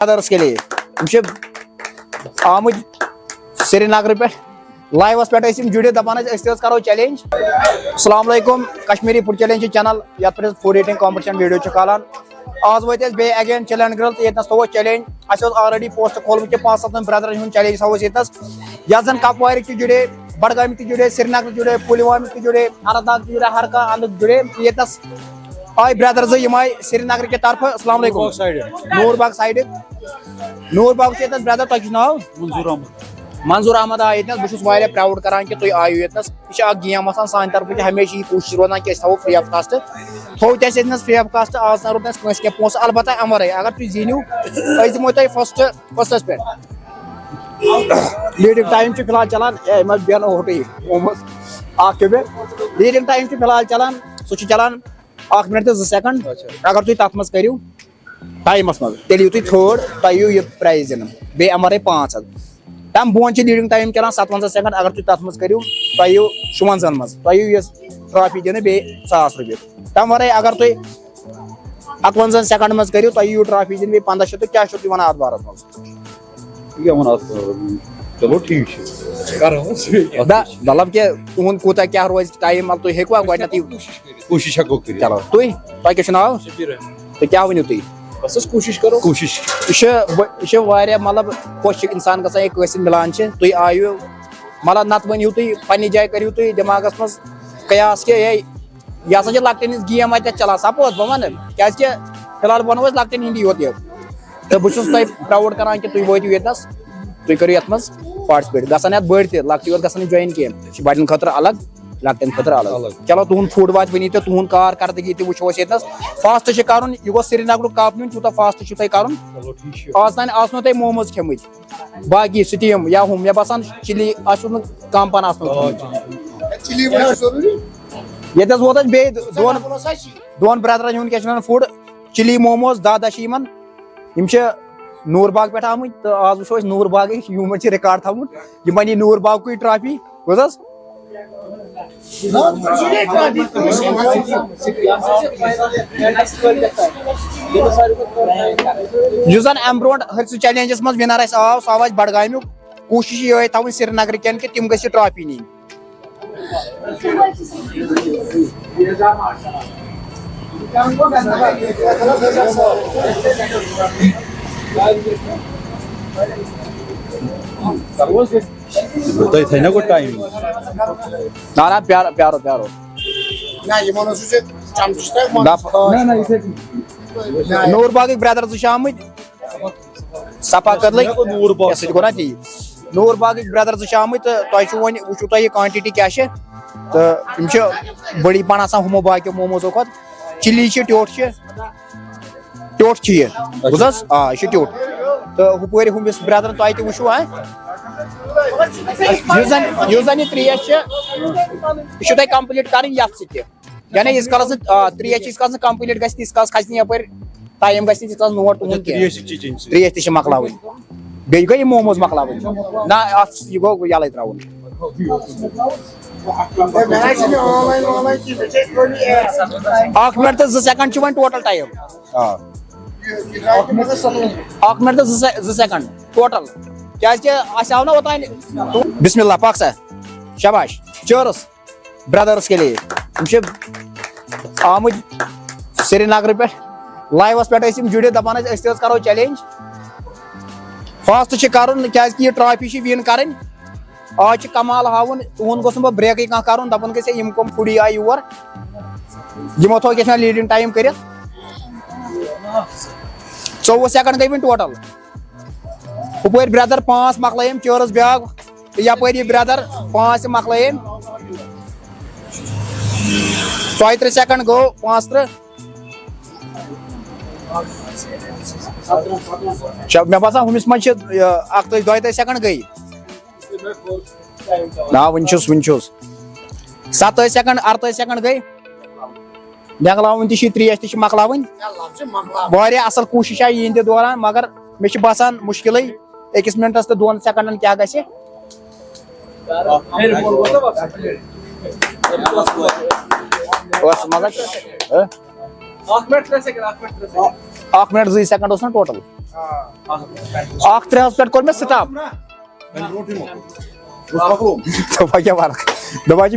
brothers کے لیے آمد سری نگر پہ لائیوس پہ جڑے دپان کرو چیلنج السلام علیکم کشمیری فوڈ چیلنج چینل یت پہ فوڈ ایٹنگ کمپٹیشن ویڈیو کھالان آز وت بی اگین چیلنج گرل تو یتنس تھو چیلنج اس آلریڈی پوسٹ کھولمت 5-7 برادرن ہند چیلنج تھو یتنس یت زن کپوار جڑے بڈگام جڑے سری نگر جڑے پلوام جڑے اننت ناگ جڑے ہر کھانا اندر جڑے یتنس آئی برادر یم آئی سری نگر کے طرف السلام علیکم نور باغ سائڈ نور باغ یتنس برادر تہ ناو منظور احمد آئی یتنس بہت پراؤڈ کران کہ تھی آیو یتنس یہ گیم آسان سان طرف ہمیشہ یہ کوشش روزان کہ تھو فری آف کاسٹ تھو تس فری آف کاسٹ آز نا روز کنس کی پونسہ البتہ امرے اگر تھی زینو دمو تہ فسٹس پہ لیڈنگ ٹائم فی الحال چلان بین ہوٹی لیڈنگ ٹائم فی الحال چلان سہ چلان 1 منٹ تہ 2 سیکنڈ اگر تھی تک مز کرو ٹائمس مز تیل تھی تھرڈ تہ یہ پرائز دن بی امرے 500 تم بون لیڈنگ ٹائم چلان 57 سیکنڈ اگر تھی تک مز کرو تہ 55 مز تہ یہ ٹرافی دن بی 1000 رۄپیہِ تم ورے اگر تھی 51 سیکنڈ مز کرو تہ یہ ٹرافی دن بی 1500 تو کیا چھو ونان اتھ بارس مز چلو ٹھیک مطلب کہ تہد کوتہ کیا روز ٹائم مطلب تھی ہیکوا گۄڈنیتھ کوشش ہیکو کٔرِتھ چلو تۄہہِ کیٛاہ چھُ ناو تہٕ کیٛاہ ؤنِو تُہۍ بس کوشش کرو کوشش یہ مطلب خوش انسان گژھان یہ کٲنٛسہِ مِلان تُہۍ آیِو مطلب نتہٕ ؤنِو تُہۍ پننہِ جایہِ کٔرِو تُہۍ دٮ۪ماغس منٛز قیاس کہ یہ ہسا چھِ لۄکٹٮ۪ن ہِنٛز گیم اتٮ۪تھ چلان سپوز بہٕ ونہٕ کیٛازِ کہ فی الحال ونو أسۍ لۄکٹٮ۪ن ہِنٛدی یوت یہِ تہٕ بہٕ چھُس تۄہہِ پراؤڈ کران کہ تُہۍ وٲتِو ییٚتنس تُہۍ کٔرِو یتھ منٛز پاٹسپیٹ گژھان یتھ بٔڑۍ تہِ لۄکٹہِ یوت گژھن نہٕ جویِن کینٛہہ یہِ چھِ بڑٮ۪ن خٲطرٕ الگ لۄکٹٮ۪ن خٲطرٕ الگ چلو تُہُنٛد فوڈ واتہِ ؤنِو تُہۍ تُہُنٛد کارکردگی تہِ وٕچھو أسۍ ییٚتنس فاسٹ چھُ کرُن یہِ گوٚژھ سری نگرُک کپ نیُن تیوٗتاہ فاسٹ چھُو تۄہہِ کرُن آز تام آسنو تۄہہِ موموز کھیٚمٕتۍ باقٕے سٹیٖم یا ہُم مےٚ باسان چِلی آسیو نہٕ کم پہن آسنو ییٚتٮ۪س ووت اَسہِ بیٚیہِ دۄن برادرن ہُنٛد کیٛاہ چھِ ونان فوڈ چِلی موموز دہ چھِ یِم چھِ نوٗر باغ پٮ۪ٹھ آمٕتۍ تہٕ آز وٕچھو أسۍ نوٗر باغٕے یِمن چھِ رِکاڈ تھومُت یِمن یی نوٗر باغکُے ٹرافی بوٗز حظ یُس زن امہِ برونٛٹھ ہرسہِ چیلینجس منٛز وِنر اسہِ آو سُہ آو اسہِ بڈگامیُک کوٗشش یِہے تھاوٕنۍ سری نگر کٮ۪ن کہ تِم گٔژھ یہِ ٹرافی نِنۍ تۄہہِ تھٲے نا گۄڈٕ ٹایم نہ پیارو نوٗر باغٕکۍ برادر زٕ چھِ آمٕتۍ صفا کدلٕکۍ سُہ تہِ گوٚو نا تی نوٗر باغٕکۍ برادر زٕ چھِ آمٕتۍ تہٕ تۄہہِ چھُو وۄنۍ وٕچھو تۄہہِ یہِ کوانٹٹی کیٛاہ چھِ تہٕ یِم چھِ بٔڑی پہن آسان ہُمو باقیو موموزو کھۄتہٕ چِلی چھِ ٹیوٚٹھ چھِ یہِ بوٗز حظ آ یہِ چھُ ٹیوٚٹھ تہٕ ہُپٲرۍ ہُمِس برادرن تۄہہِ تہِ وٕچھو یُس زن یہِ تریش چھِ یہِ چھُو تۄہہِ کمپلیٖٹ کرٕنۍ یتھ سۭتۍ تہِ یعنی ییٖتِس کالس نہٕ تریش ییٖتِس کالس نہٕ کمپلیٖٹ گژھِ تیٖتِس کالس کھسہِ نہٕ یپٲرۍ ٹایم گژھِ نہٕ تیٖتِس کالس نوٹ تُہُنٛد کینٛہہ تریش تہِ چھِ مۄکلاوٕنۍ بیٚیہِ گٔے یہِ موموز مۄکلاوٕنۍ نہ اتھ یہِ گوٚو یلے تراوُن 1 منٹ تہٕ 2 سیکنڈ چھُ وۄنۍ ٹوٹل ٹایم 1 منٹ تہٕ 2 سیکنڈ ٹوٹل کیٛازِ کہ اَسہِ آو نا اوٚتانۍ بسم اللہ پک سا شاباش چٲرٕس برادرس کے لیے یِم چھِ آمٕتۍ سری نگر پٮ۪ٹھ لایوس پٮ۪ٹھ ٲسۍ یِم جُڑِتھ دپان أسۍ تہِ حظ کرو چیلینج فاسٹ چھُ کرُن کیٛازِ کہ یہِ ٹرافی چھِ وِن کرٕنۍ آز چھُ کمال ہاوُن تُہُنٛد گوٚژھ نہٕ پتہٕ بریکٕے کانٛہہ کرُن دپان گژھِ یِم کٕم فُڈی آیہِ یور یِمو تھوٚو کیٛاہ چھِ ونان لیڈنگ ٹایم کٔرِتھ 24 سیکنڈ گٔے وۄنۍ ٹوٹل ہُپٲرۍ برادر 5 مۄکلٲیِم چٲرٕس بیاکھ تہٕ یپٲرۍ یہِ برادر 5 تہِ مۄکلٲیِم 33 سیکنڈ گوٚو 35 مےٚ باسان ہُمِس منٛز چھِ 31-32 سیکنڈ گٔے نا وُنہِ چھُس 27 سیکنڈ 38 سیکنڈ گٔے نٮ۪گلاوٕنۍ تہِ چھِ یہِ تریش تہِ چھِ مۄکلاوٕنۍ واریاہ اصل کوٗشش آیہِ یِہنٛدِ دوران مگر مےٚ چھُ باسان مُشکلٕے 1 منٹس تہٕ 2 سیکنڈن کیٛاہ گژھِ مطلب 1 منٹ 2 سیکنڈ اوس نا ٹوٹل اخ 3 پہ کور میں سٹاپ دپا کیا فرق دپا چھ